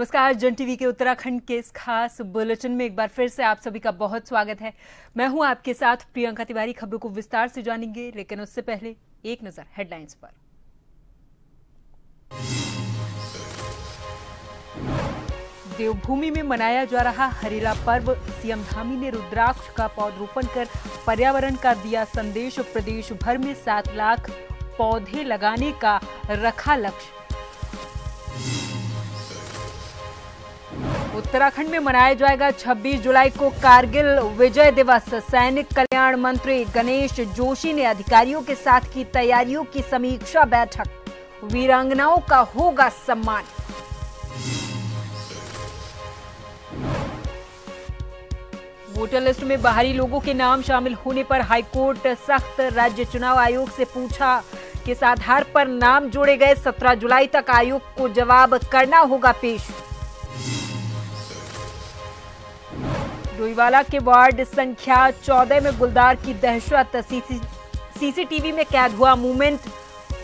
नमस्कार। जन टीवी के उत्तराखंड के इस खास बुलेटिन में एक बार फिर से आप सभी का बहुत स्वागत है। मैं हूं आपके साथ प्रियंका तिवारी। खबरों को विस्तार से जानेंगे, लेकिन उससे पहले एक नजर हेडलाइंस पर। देवभूमि में मनाया जा रहा हरेला पर्व, सीएम धामी ने रुद्राक्ष का पौधरोपण कर पर्यावरण का दिया संदेश। प्रदेश भर में 7 लाख पौधे लगाने का रखा लक्ष्य। उत्तराखंड में मनाया जाएगा 26 जुलाई को कारगिल विजय दिवस। सैनिक कल्याण मंत्री गणेश जोशी ने अधिकारियों के साथ की तैयारियों की समीक्षा बैठक। वीरांगनाओं का होगा सम्मान। वोटर लिस्ट में बाहरी लोगों के नाम शामिल होने पर हाईकोर्ट सख्त। राज्य चुनाव आयोग से पूछा किस आधार पर नाम जोड़े गए। 17 जुलाई तक आयोग को जवाब करना होगा पेश। डोईवाला के वार्ड संख्या 14 में गुलदार की दहशत। सीसीटीवी में कैद हुआ मूवमेंट।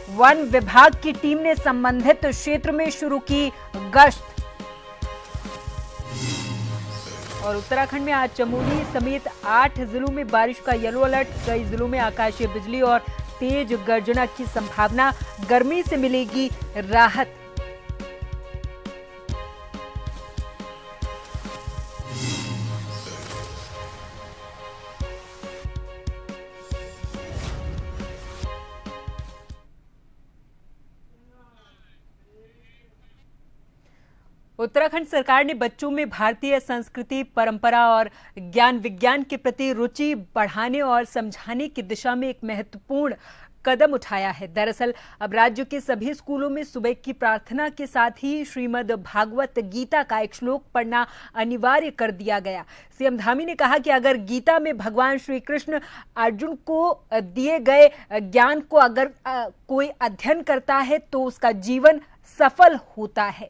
वन विभाग की टीम ने संबंधित क्षेत्र में शुरू की गश्त। और उत्तराखंड में आज चमोली समेत 8 जिलों में बारिश का येलो अलर्ट। कई जिलों में आकाशीय बिजली और तेज गर्जना की संभावना। गर्मी से मिलेगी राहत। उत्तराखंड सरकार ने बच्चों में भारतीय संस्कृति, परंपरा और ज्ञान विज्ञान के प्रति रुचि बढ़ाने और समझाने की दिशा में एक महत्वपूर्ण कदम उठाया है। दरअसल अब राज्य के सभी स्कूलों में सुबह की प्रार्थना के साथ ही श्रीमद् भागवत गीता का एक श्लोक पढ़ना अनिवार्य कर दिया गया। सीएम धामी ने कहा कि अगर गीता में भगवान श्री कृष्ण अर्जुन को दिए गए ज्ञान को अगर कोई अध्ययन करता है तो उसका जीवन सफल होता है।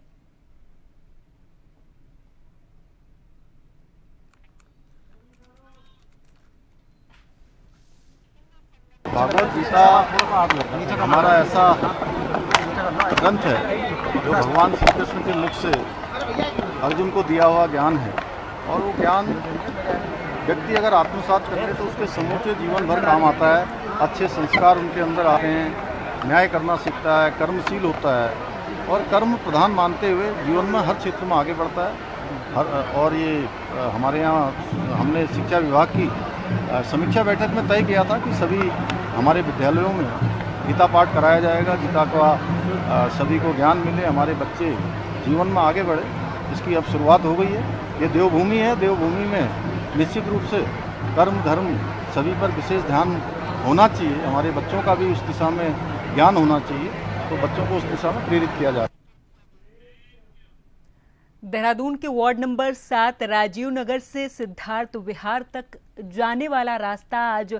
भागवत गीता हमारा ऐसा ग्रंथ है जो भगवान श्री कृष्ण के मुख से अर्जुन को दिया हुआ ज्ञान है, और वो ज्ञान व्यक्ति अगर आत्मसात करे तो उसके समूचे जीवन भर काम आता है। अच्छे संस्कार उनके अंदर आते हैं, न्याय करना सीखता है, कर्मशील होता है और कर्म प्रधान मानते हुए जीवन में हर क्षेत्र में आगे बढ़ता है। और ये हमारे यहाँ हमने शिक्षा विभाग की समीक्षा बैठक में तय किया था कि सभी हमारे विद्यालयों में गीता पाठ कराया जाएगा। गीता का सभी को ज्ञान मिले, हमारे बच्चे जीवन में आगे बढ़े, इसकी अब शुरुआत हो गई है। ये देवभूमि है। देवभूमि में निश्चित रूप से कर्म धर्म सभी पर विशेष ध्यान होना चाहिए। हमारे बच्चों का भी उस दिशा में ज्ञान होना चाहिए, तो बच्चों को उस दिशा में प्रेरित किया जाए। देहरादून के वार्ड नंबर 7 राजीव नगर से सिद्धार्थ विहार तक जाने वाला रास्ता आज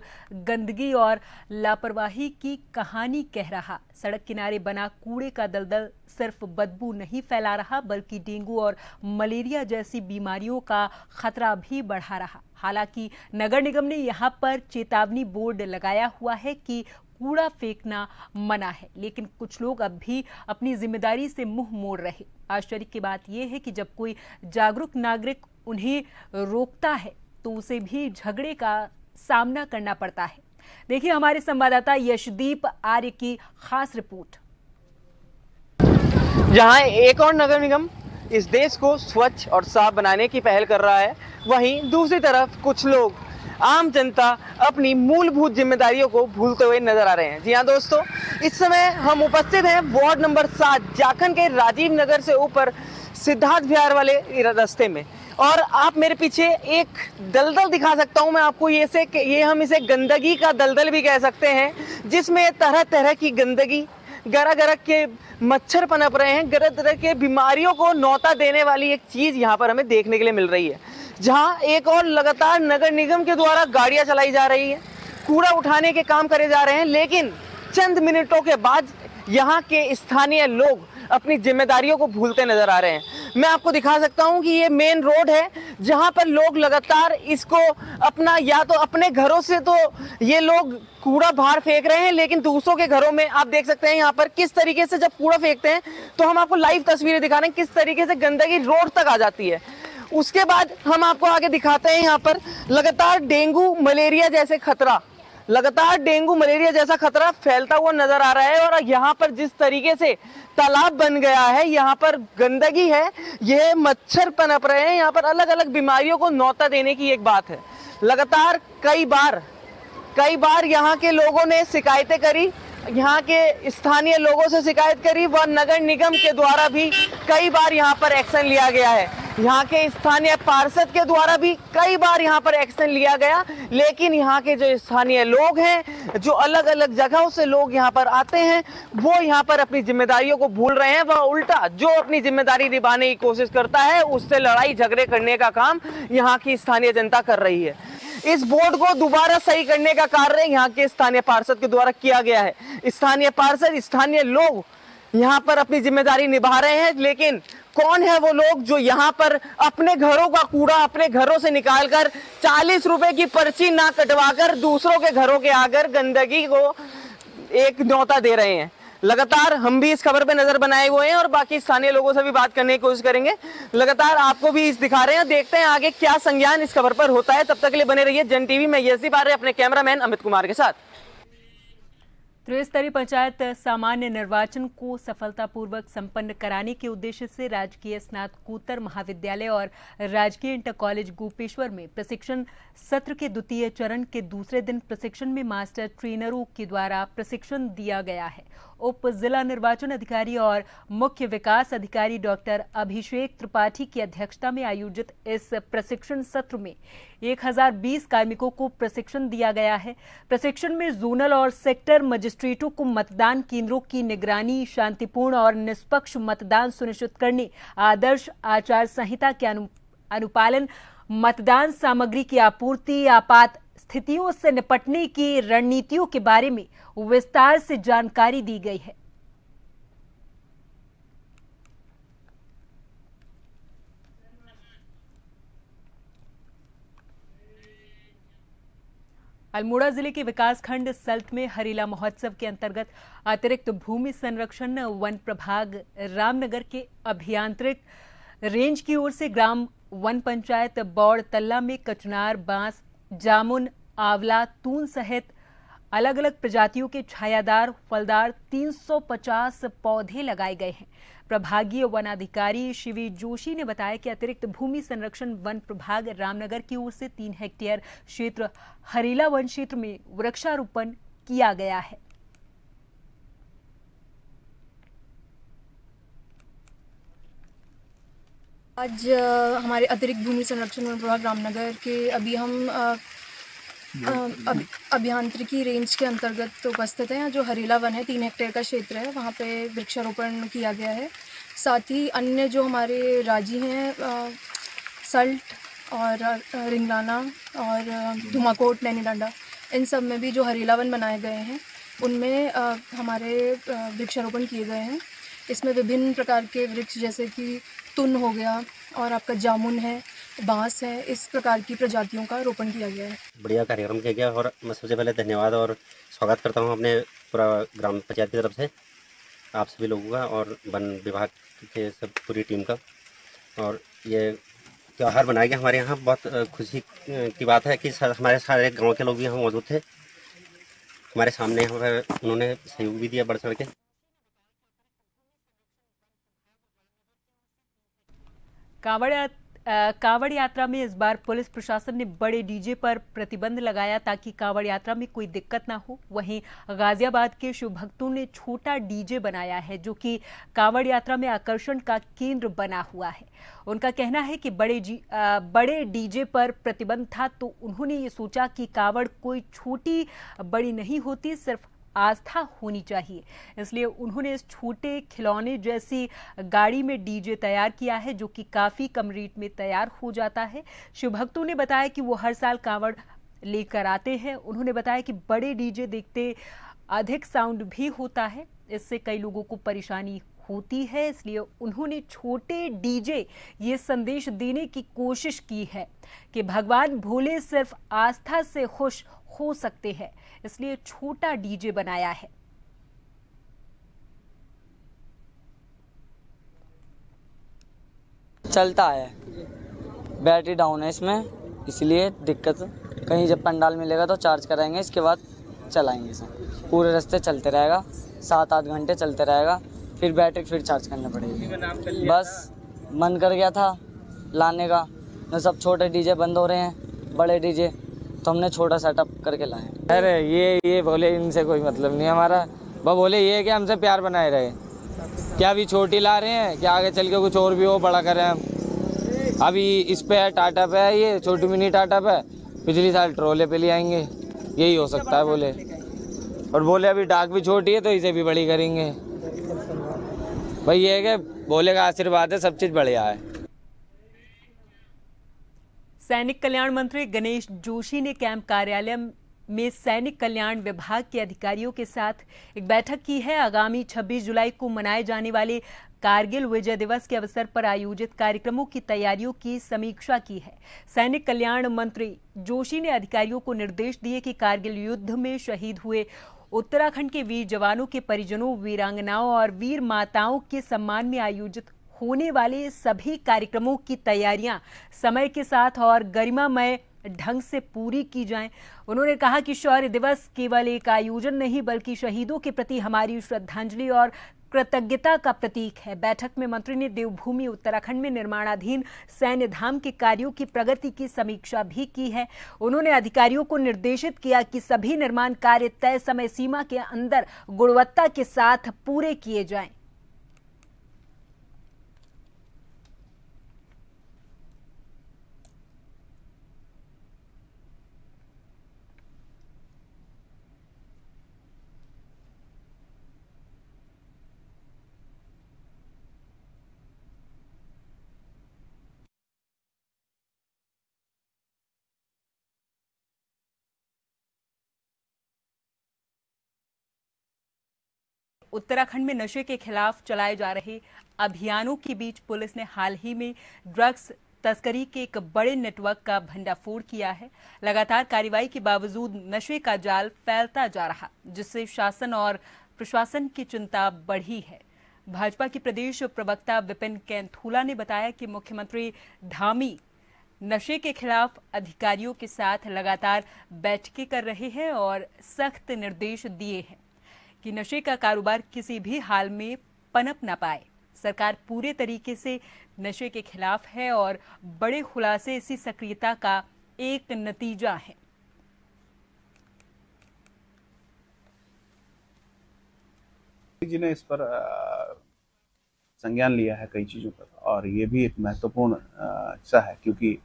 गंदगी और लापरवाही की कहानी कह रहा। सड़क किनारे बना कूड़े का दलदल सिर्फ बदबू नहीं फैला रहा, बल्कि डेंगू और मलेरिया जैसी बीमारियों का खतरा भी बढ़ा रहा। हालांकि नगर निगम ने यहां पर चेतावनी बोर्ड लगाया हुआ है कि कूड़ा फेंकना मना है, लेकिन कुछ लोग अब भी अपनी जिम्मेदारी से मुंह मोड़ रहे। आश्चर्य की बात यह है कि जब कोई जागरूक नागरिक उन्हें रोकता है तो उसे भी झगड़े का सामना करना पड़ता है। देखिए हमारे संवाददाता यशदीप आर्य की खास रिपोर्ट। जहां एक और नगर निगम इस देश को स्वच्छ और साफ बनाने की पहल कर रहा है, वहीं दूसरी तरफ कुछ लोग, आम जनता अपनी मूलभूत जिम्मेदारियों को भूलते हुए नजर आ रहे हैं। जी हाँ दोस्तों, इस समय हम उपस्थित हैं वार्ड नंबर 7 जाखन के राजीव नगर से ऊपर सिद्धार्थ विहार वाले रास्ते में, और आप मेरे पीछे एक दलदल दिखा सकता हूं मैं आपको। ये हम इसे गंदगी का दलदल भी कह सकते हैं, जिसमें तरह तरह की गंदगी, गरह के मच्छर पनप रहे हैं, तरह के बीमारियों को न्योता देने वाली एक चीज यहाँ पर हमें देखने के लिए मिल रही है। जहां एक और लगातार नगर निगम के द्वारा गाड़ियां चलाई जा रही है, कूड़ा उठाने के काम करे जा रहे हैं, लेकिन चंद मिनटों के बाद यहाँ के स्थानीय लोग अपनी जिम्मेदारियों को भूलते नजर आ रहे हैं। मैं आपको दिखा सकता हूं कि ये मेन रोड है जहां पर लोग लगातार इसको अपना या तो अपने घरों से तो ये लोग कूड़ा बाहर फेंक रहे हैं, लेकिन दूसरों के घरों में आप देख सकते हैं यहाँ पर किस तरीके से जब कूड़ा फेंकते हैं तो हम आपको लाइव तस्वीरें दिखा रहे हैं किस तरीके से गंदगी रोड तक आ जाती है। उसके बाद हम आपको आगे दिखाते हैं यहाँ पर लगातार डेंगू मलेरिया जैसा खतरा फैलता हुआ नजर आ रहा है। और यहाँ पर जिस तरीके से तालाब बन गया है, यहाँ पर गंदगी है, ये मच्छर पनप रहे हैं, यहाँ पर अलग अलग बीमारियों को न्योता देने की एक बात है। लगातार कई बार यहाँ के लोगों ने शिकायतें करी, यहाँ के स्थानीय लोगों से शिकायत करी व नगर निगम के द्वारा भी कई बार यहाँ पर एक्शन लिया गया है। यहाँ के स्थानीय पार्षद के द्वारा भी कई बार यहाँ पर एक्शन लिया गया, लेकिन यहाँ के जो स्थानीय लोग हैं, जो अलग अलग जगहों से लोग यहाँ पर आते हैं, वो यहाँ पर अपनी जिम्मेदारियों को भूल रहे हैं। वह उल्टा जो अपनी जिम्मेदारी निभाने की कोशिश करता है उससे लड़ाई झगड़े करने का काम यहाँ की स्थानीय जनता कर रही है। इस बोर्ड को दोबारा सही करने का कार्य यहाँ के स्थानीय पार्षद के द्वारा किया गया है। स्थानीय पार्षद, स्थानीय लोग यहाँ पर अपनी जिम्मेदारी निभा रहे हैं, लेकिन कौन है वो लोग जो यहाँ पर अपने घरों का कूड़ा अपने घरों से निकालकर 40 रुपए की पर्ची ना कटवाकर दूसरों के घरों के आकर गंदगी को एक न्योता दे रहे हैं। लगातार हम भी इस खबर पे नजर बनाए हुए हैं और बाकी स्थानीय लोगों से भी बात करने की कोशिश करेंगे। लगातार आपको भी इस दिखा रहे हैं, देखते हैं आगे क्या संज्ञान इस खबर पर होता है। तब तक के लिए बने रहिए जन टीवी में। यसी पारे अपने कैमरामैन अमित कुमार के साथ। त्रिस्तरीय पंचायत सामान्य निर्वाचन को सफलतापूर्वक संपन्न कराने के उद्देश्य से राजकीय स्नातकोत्तर महाविद्यालय और राजकीय इंटर कॉलेज गोपेश्वर में प्रशिक्षण सत्र के द्वितीय चरण के दूसरे दिन प्रशिक्षण में मास्टर ट्रेनरों के द्वारा प्रशिक्षण दिया गया है। उप जिला निर्वाचन अधिकारी और मुख्य विकास अधिकारी डॉक्टर अभिषेक त्रिपाठी की अध्यक्षता में आयोजित इस प्रशिक्षण सत्र में 1020 कार्मिकों को प्रशिक्षण दिया गया है। प्रशिक्षण में जोनल और सेक्टर मजिस्ट्रेटों को मतदान केंद्रों की निगरानी, शांतिपूर्ण और निष्पक्ष मतदान सुनिश्चित करने, आदर्श आचार संहिता के अनुपालन, मतदान सामग्री की आपूर्ति, आपात स्थितियों से निपटने की रणनीतियों के बारे में विस्तार से जानकारी दी गई है। अल्मोड़ा जिले के विकासखंड सल्ट में हरेला महोत्सव के अंतर्गत अतिरिक्त भूमि संरक्षण वन प्रभाग रामनगर के अभियांत्रिक रेंज की ओर से ग्राम वन पंचायत बौड़ तल्ला में कचनार, बांस, जामुन, आंवला, तून सहित अलग अलग प्रजातियों के छायादार फलदार 350 पौधे लगाए गए हैं। प्रभागीय वनाधिकारी शिवी जोशी ने बताया कि अतिरिक्त भूमि संरक्षण वन प्रभाग रामनगर की ओर से 3 हेक्टेयर क्षेत्र हरेला वन क्षेत्र में वृक्षारोपण किया गया है। आज हमारे अतिरिक्त भूमि संरक्षण वन प्रभाग रामनगर के अभी हम अभियांत्रिकी रेंज के अंतर्गत उपस्थित हैं। जो हरेला वन है 3 हेक्टेयर का क्षेत्र है, वहाँ पे वृक्षारोपण किया गया है। साथ ही अन्य जो हमारे राज्य हैं सल्ट और रिंगलाना और धुमाकोट, नैनीडांडा, इन सब में भी जो हरेला वन बनाए गए हैं उनमें हमारे वृक्षारोपण किए गए हैं। इसमें विभिन्न प्रकार के वृक्ष जैसे कि तुन हो गया और आपका जामुन है, बांस है, इस प्रकार की प्रजातियों का रोपण किया गया है। बढ़िया कार्यक्रम किया गया और मैं सबसे पहले धन्यवाद और स्वागत करता हूं अपने पूरा ग्राम पंचायत की तरफ से आप सभी लोगों का और वन विभाग के सब पूरी टीम का। और ये त्यौहार बनाया गया हमारे यहाँ, बहुत खुशी की बात है कि हमारे सारे गाँव के लोग भी यहाँ मौजूद थे। हमारे सामने यहाँ पर उन्होंने सहयोग भी दिया बढ़ चढ़ के। कांवड़ यात्रा में इस बार पुलिस प्रशासन ने बड़े डीजे पर प्रतिबंध लगाया ताकि कांवड़ यात्रा में कोई दिक्कत ना हो। वहीं गाजियाबाद के शिव भक्तों ने छोटा डीजे बनाया है जो कि कांवड़ यात्रा में आकर्षण का केंद्र बना हुआ है। उनका कहना है कि बड़े डीजे पर प्रतिबंध था तो उन्होंने ये सोचा कि कांवड़ कोई छोटी बड़ी नहीं होती, सिर्फ आस्था होनी चाहिए, इसलिए उन्होंने इस छोटे खिलौने जैसी गाड़ी में डीजे तैयार किया है जो कि काफी कम रेट में तैयार हो जाता है। शिव भक्तों ने बताया कि वो हर साल कांवड़ लेकर आते हैं। उन्होंने बताया कि बड़े डीजे देखते अधिक साउंड भी होता है, इससे कई लोगों को परेशानी होती है, इसलिए उन्होंने छोटे डीजे ये संदेश देने की कोशिश की है कि भगवान भोले सिर्फ आस्था से खुश हो सकते हैं, इसलिए छोटा डीजे बनाया है। चलता है, बैटरी डाउन है इसमें, इसलिए दिक्कत। कहीं जब पंडाल मिलेगा तो चार्ज कराएंगे, इसके बाद चलाएंगे इसे। पूरे रास्ते चलते रहेगा, 7-8 घंटे चलते रहेगा, फिर बैटरी फिर चार्ज करना पड़ेगी। बस मन कर गया था लाने का, न सब छोटे डीजे बंद हो रहे हैं, बड़े डीजे तो हमने छोटा सेटअप करके लाए। अरे ये बोले इनसे कोई मतलब नहीं हमारा, वो बोले ये कि हमसे प्यार बनाए रहे। क्या अभी छोटी ला रहे हैं, क्या आगे चल के कुछ और भी हो बड़ा करें हम। अभी इस पे है, टाटा पे है, ये छोटी मिनी टाटा पे, पिछली साल ट्रोले पे ले आएंगे, यही हो सकता है बोले। और बोले अभी डाक भी छोटी है तो इसे भी बड़ी करेंगे। भाई ये है कि भोले का आशीर्वाद है, सब चीज़ बढ़िया है। सैनिक कल्याण मंत्री गणेश जोशी ने कैंप कार्यालय में सैनिक कल्याण विभाग के अधिकारियों के साथ एक बैठक की है। आगामी 26 जुलाई को मनाए जाने वाले कारगिल विजय दिवस के अवसर पर आयोजित कार्यक्रमों की तैयारियों की समीक्षा की है। सैनिक कल्याण मंत्री जोशी ने अधिकारियों को निर्देश दिए कि कारगिल युद्ध में शहीद हुए उत्तराखंड के वीर जवानों के परिजनों, वीरांगनाओं और वीर माताओं के सम्मान में आयोजित होने वाले सभी कार्यक्रमों की तैयारियां समय के साथ और गरिमामय ढंग से पूरी की जाएं। उन्होंने कहा कि शौर्य दिवस केवल एक आयोजन नहीं बल्कि शहीदों के प्रति हमारी श्रद्धांजलि और कृतज्ञता का प्रतीक है। बैठक में मंत्री ने देवभूमि उत्तराखंड में निर्माणाधीन सैन्य धाम के कार्यों की प्रगति की समीक्षा भी की है। उन्होंने अधिकारियों को निर्देशित किया कि सभी निर्माण कार्य तय समय सीमा के अंदर गुणवत्ता के साथ पूरे किए जाएं। उत्तराखंड में नशे के खिलाफ चलाए जा रहे अभियानों के बीच पुलिस ने हाल ही में ड्रग्स तस्करी के एक बड़े नेटवर्क का भंडाफोड़ किया है। लगातार कार्रवाई के बावजूद नशे का जाल फैलता जा रहा, जिससे शासन और प्रशासन की चिंता बढ़ी है। भाजपा के प्रदेश प्रवक्ता विपिन कैंथुला ने बताया कि मुख्यमंत्री धामी नशे के खिलाफ अधिकारियों के साथ लगातार बैठकें कर रहे हैं और सख्त निर्देश दिए हैं कि नशे का कारोबार किसी भी हाल में पनप न पाए। सरकार पूरे तरीके से नशे के खिलाफ है और बड़े खुलासे इसी सक्रियता का एक नतीजा है। जी ने इस पर संज्ञान लिया है कई चीज़ों पर, और ये भी एक महत्वपूर्ण हिस्सा है क्योंकि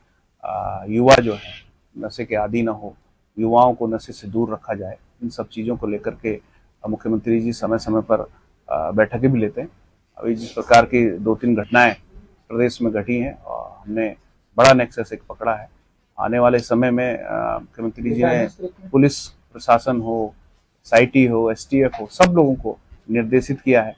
युवा जो है नशे के आदी न हो, युवाओं को नशे से दूर रखा जाए। इन सब चीज़ों को लेकर के मुख्यमंत्री जी समय समय पर बैठकें भी लेते हैं। अभी जिस प्रकार की 2-3 घटनाएं प्रदेश में घटी हैं और हमने बड़ा नेक्सस एक पकड़ा है, आने वाले समय में मुख्यमंत्री जी ने पुलिस प्रशासन हो, SIT हो, STF हो, सब लोगों को निर्देशित किया है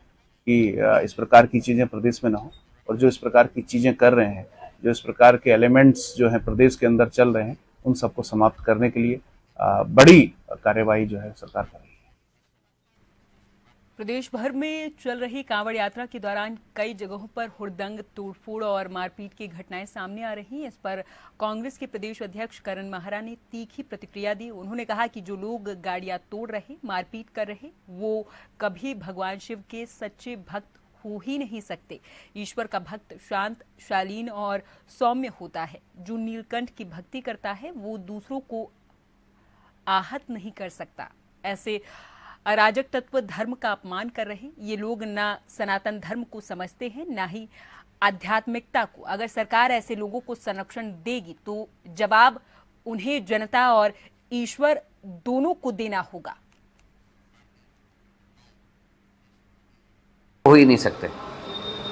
कि इस प्रकार की चीज़ें प्रदेश में न हो, और जो इस प्रकार की चीज़ें कर रहे हैं, जो इस प्रकार के एलिमेंट्स जो हैं प्रदेश के अंदर चल रहे हैं, उन सबको समाप्त करने के लिए बड़ी कार्यवाही जो है सरकार कर रही है। प्रदेश भर में चल रही कांवड़ यात्रा के दौरान कई जगहों पर हुड़दंग, तोड़फोड़ और मारपीट की घटनाएं सामने आ रही हैं। इस पर कांग्रेस के प्रदेश अध्यक्ष करण माहरा ने तीखी प्रतिक्रिया दी। उन्होंने कहा कि जो लोग गाड़ियां तोड़ रहे, मारपीट कर रहे, वो कभी भगवान शिव के सच्चे भक्त हो ही नहीं सकते। ईश्वर का भक्त शांत, शालीन और सौम्य होता है। जो नीलकंठ की भक्ति करता है वो दूसरों को आहत नहीं कर सकता। ऐसे अराजक तत्व धर्म का अपमान कर रहे, ये लोग ना सनातन धर्म को समझते हैं, ना ही आध्यात्मिकता को। अगर सरकार ऐसे लोगों को संरक्षण देगी तो जवाब उन्हें जनता और ईश्वर दोनों को देना होगा। हो ही नहीं सकते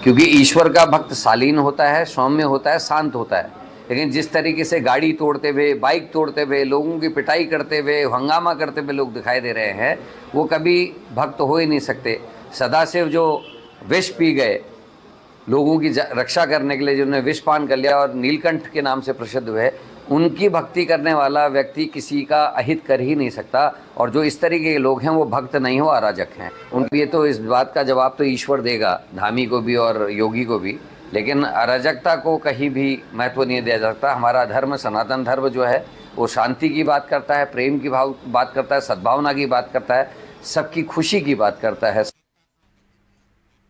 क्योंकि ईश्वर का भक्त शालीन होता है, सौम्य होता है, शांत होता है। लेकिन जिस तरीके से गाड़ी तोड़ते हुए, बाइक तोड़ते हुए, लोगों की पिटाई करते हुए, हंगामा करते हुए लोग दिखाई दे रहे हैं, वो कभी भक्त हो ही नहीं सकते। सदाशिव जो विष पी गए, लोगों की रक्षा करने के लिए जिन्होंने विष पान कर लिया और नीलकंठ के नाम से प्रसिद्ध हुए, उनकी भक्ति करने वाला व्यक्ति किसी का अहित कर ही नहीं सकता। और जो इस तरीके के लोग हैं वो भक्त नहीं हो, अराजक हैं। उनके लिए तो इस बात का जवाब तो ईश्वर देगा, धामी को भी और योगी को भी। लेकिन अराजकता को कहीं भी महत्व नहीं दिया जाता। हमारा धर्म, सनातन धर्म जो है वो शांति की बात करता है, प्रेम की बात करता है, सद्भावना की बात करता है, सबकी खुशी की बात करता है।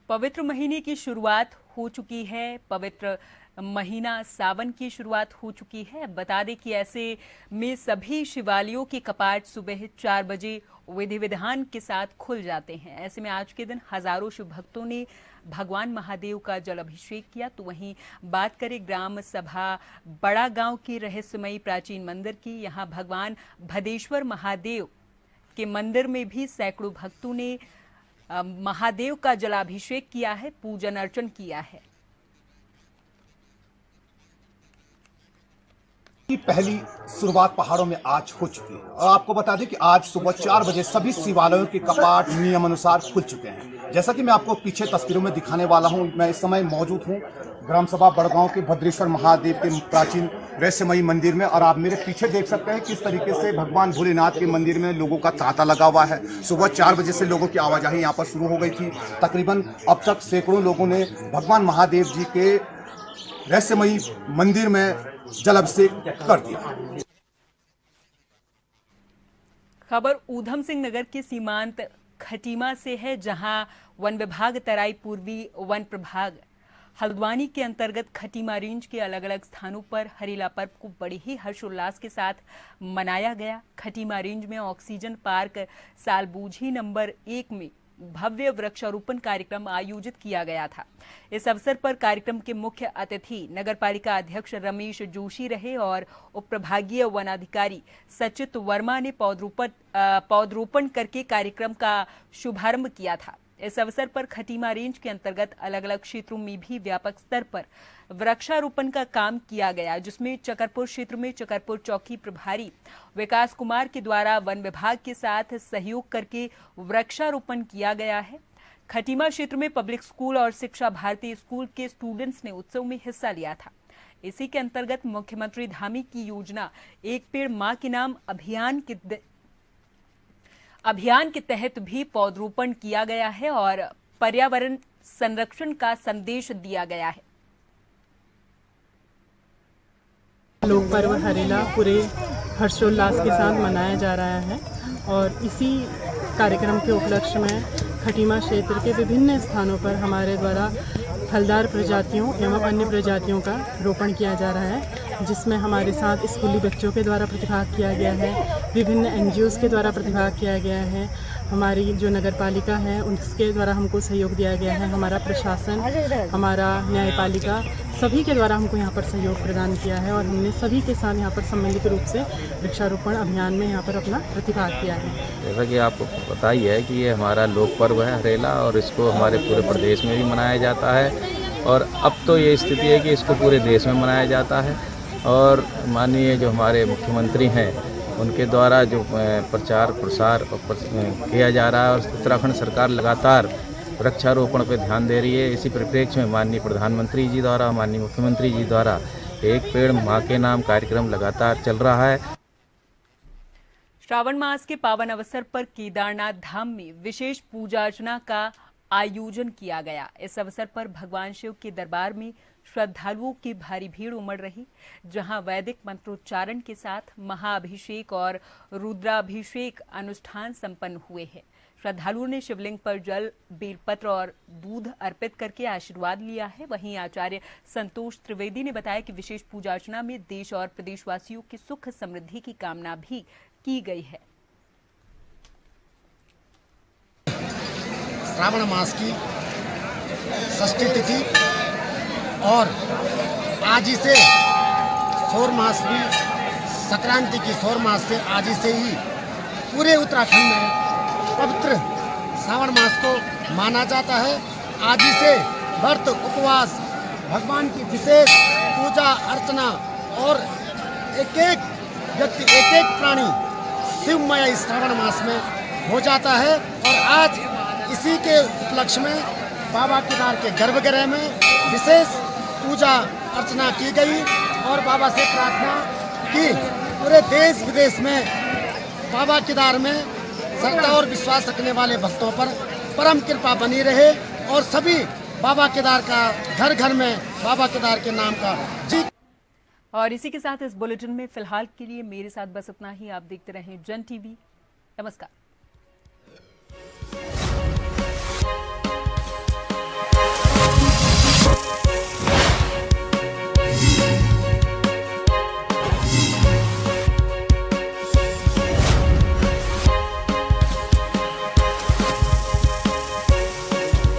पवित्र महीने की शुरुआत हो चुकी है। पवित्र महीना सावन की शुरुआत हो चुकी है। बता दें कि ऐसे में सभी शिवालयों के कपाट सुबह 4 बजे विधि विधान के साथ खुल जाते हैं। ऐसे में आज के दिन हजारों शिव भक्तों ने भगवान महादेव का जल अभिषेक किया। तो वहीं बात करें ग्राम सभा बड़ा गांव के रहस्यमयी प्राचीन मंदिर की, यहां भगवान भदेश्वर महादेव के मंदिर में भी सैकड़ों भक्तों ने महादेव का जलाभिषेक किया है, पूजन अर्चन किया है। की पहली शुरुआत पहाड़ों में आज हो चुकी है और आपको बता दें कि आज सुबह 4 बजे सभी शिवालयों के कपाट नियम अनुसार खुल चुके हैं। जैसा कि मैं आपको पीछे तस्वीरों में दिखाने वाला हूं, मैं इस समय मौजूद हूं ग्राम सभा बड़गांव के भद्रेश्वर महादेव के प्राचीन रहस्यमयी मंदिर में और आप मेरे पीछे देख सकते हैं किस तरीके से भगवान भोलेनाथ के मंदिर में लोगों का तांता लगा हुआ है। सुबह 4 बजे से लोगों की आवाजाही यहाँ पर शुरू हो गई थी। तकरीबन अब तक सैकड़ों लोगों ने भगवान महादेव जी के रहस्यमयी मंदिर में जल अभिषेक कर दिया। खबर ऊधम सिंह नगर के सीमांत खटीमा से है, जहां वन विभाग, तराई पूर्वी वन प्रभाग हल्द्वानी के अंतर्गत खटीमा रेंज के अलग अलग स्थानों पर हरेला पर्व को बड़े ही हर्षोल्लास के साथ मनाया गया। खटीमा रेंज में ऑक्सीजन पार्क सालबूझी नंबर 1 में भव्य वृक्षारोपण कार्यक्रम आयोजित किया गया था। इस अवसर पर कार्यक्रम के मुख्य अतिथि नगरपालिका अध्यक्ष रमेश जोशी रहे और उप प्रभागीय वनाधिकारी सचित वर्मा ने पौधरोपण करके कार्यक्रम का शुभारंभ किया था। इस अवसर पर खटीमा रेंज के अंतर्गत अलग अलग क्षेत्रों में भी व्यापक स्तर पर वृक्षारोपण का काम किया गया, जिसमें चकरपुर क्षेत्र में चकरपुर चौकी प्रभारी विकास कुमार के द्वारा वन विभाग के साथ सहयोग करके वृक्षारोपण किया गया है। खटीमा क्षेत्र में पब्लिक स्कूल और शिक्षा भारती स्कूल के स्टूडेंट्स ने उत्सव में हिस्सा लिया था। इसी के अंतर्गत मुख्यमंत्री धामी की योजना एक पेड़ मां के नाम अभियान के तहत भी पौधरोपण किया गया है और पर्यावरण संरक्षण का संदेश दिया गया है। लोक पर्व हरेला पूरे हर्षोल्लास के साथ मनाया जा रहा है और इसी कार्यक्रम के उपलक्ष्य में खटीमा क्षेत्र के विभिन्न स्थानों पर हमारे द्वारा फलदार प्रजातियों एवं अन्य प्रजातियों का रोपण किया जा रहा है, जिसमें हमारे साथ स्कूली बच्चों के द्वारा प्रतिभाग किया गया है, विभिन्न NGOs के द्वारा प्रतिभाग किया गया है, हमारी जो नगर पालिका है उसके द्वारा हमको सहयोग दिया गया है, हमारा प्रशासन, हमारा न्यायपालिका सभी के द्वारा हमको यहाँ पर सहयोग प्रदान किया है और हमने सभी के साथ यहाँ पर सम्मिलित रूप से वृक्षारोपण अभियान में यहाँ पर अपना प्रतिभाग किया है। जैसा कि आपको पता ही है कि ये हमारा लोक पर्व है हरेला और इसको हमारे पूरे प्रदेश में भी मनाया जाता है और अब तो ये स्थिति है कि इसको पूरे देश में मनाया जाता है और माननीय जो हमारे मुख्यमंत्री हैं उनके द्वारा जो प्रचार प्रसार किया जा रहा है और उत्तराखंड सरकार लगातार वृक्षारोपण पर ध्यान दे रही है। इसी परिप्रेक्ष्य में माननीय प्रधानमंत्री जी द्वारा, माननीय मुख्यमंत्री जी द्वारा एक पेड़ मां के नाम कार्यक्रम लगातार चल रहा है। श्रावण मास के पावन अवसर पर केदारनाथ धाम में विशेष पूजा अर्चना का आयोजन किया गया। इस अवसर पर भगवान शिव के दरबार में श्रद्धालुओं की भारी भीड़ उमड़ रही, जहां वैदिक मंत्रोच्चारण के साथ महाअभिषेक और रुद्राभिषेक अनुष्ठान संपन्न हुए हैं। श्रद्धालुओं ने शिवलिंग पर जल, बेलपत्र और दूध अर्पित करके आशीर्वाद लिया है। वहीं आचार्य संतोष त्रिवेदी ने बताया कि विशेष पूजा अर्चना में देश और प्रदेशवासियों की सुख समृद्धि की कामना भी की गई है। श्रावण मास की षष्ठी तिथि और आज ही से सौर मास भी, संक्रांति की सौर मास से आज ही से ही पूरे उत्तराखंड में पवित्र श्रावण मास को माना जाता है। आज ही से व्रत, उपवास, भगवान की विशेष पूजा अर्चना और एक एक व्यक्ति, एक एक प्राणी शिवमय इस श्रावण मास में हो जाता है और आज इसी के उपलक्ष्य में बाबा केदार के गर्भगृह में विशेष पूजा अर्चना की गई और बाबा से प्रार्थना की पूरे देश विदेश में बाबा केदार में श्रद्धा और विश्वास रखने वाले भक्तों पर परम कृपा बनी रहे और सभी बाबा केदार का घर घर में बाबा केदार के नाम का जी। और इसी के साथ इस बुलेटिन में फिलहाल के लिए मेरे साथ बस इतना ही। आप देखते रहें जन टीवी। नमस्कार।